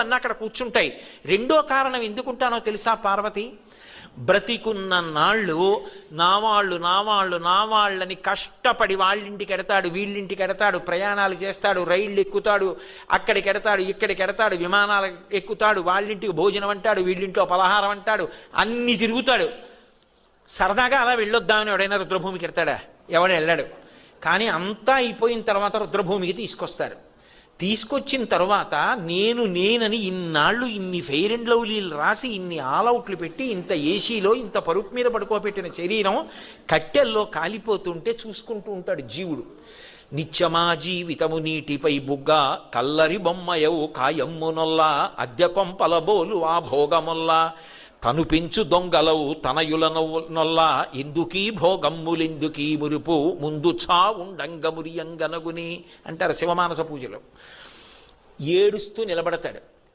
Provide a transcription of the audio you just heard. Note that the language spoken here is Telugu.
అన్నీ అక్కడ కూర్చుంటాయి. రెండో కారణం ఎందుకుంటానో తెలుసా పార్వతి? బ్రతికున్న నాళ్ళు నావాళ్ళని కష్టపడి వాళ్ళింటికి ఎడతాడు, వీళ్ళింటికి ఎడతాడు, ప్రయాణాలు చేస్తాడు, రైళ్ళు ఎక్కుతాడు, అక్కడికి ఎడతాడు, ఇక్కడికి ఎడతాడు, విమానాలు ఎక్కుతాడు, వాళ్ళింటికి భోజనం అంటాడు, వీళ్ళింట్లో పలహారం అంటాడు, అన్నీ తిరుగుతాడు. సరదాగా అలా వెళ్ళొద్దామని ఎవడైనా రుద్రభూమికి ఎడతాడా? ఎవడు వెళ్ళాడు. కానీ అంతా అయిపోయిన తర్వాత రుద్రభూమికి తీసుకొచ్చిన తర్వాత నేనని ఇన్నాళ్ళు ఇన్ని ఫెయిర్ అండ్ లవ్లీలు రాసి, ఇన్ని ఆల్అవుట్లు పెట్టి, ఇంత ఏసీలో ఇంత పరుపు మీద పడుకోబెట్టిన శరీరం కట్టెల్లో కాలిపోతుంటే చూసుకుంటూ ఉంటాడు జీవుడు. నిత్యమా జీవితము నీటిపై బుగ్గ, కల్లరి బొమ్మయవు కాయమ్మునొల్లా, అద్దె కొంపల బోలు ఆ భోగముల్లా, తను పెంచు దొంగలవు తనయుల నొల్లా, ఎందుకీ భోగమ్ములెందుకీ మురుపు, ముందు చావుండంగమురియంగనగుని అంటారు శివమానస పూజలో. ఏడుస్తూ నిలబడతాడు.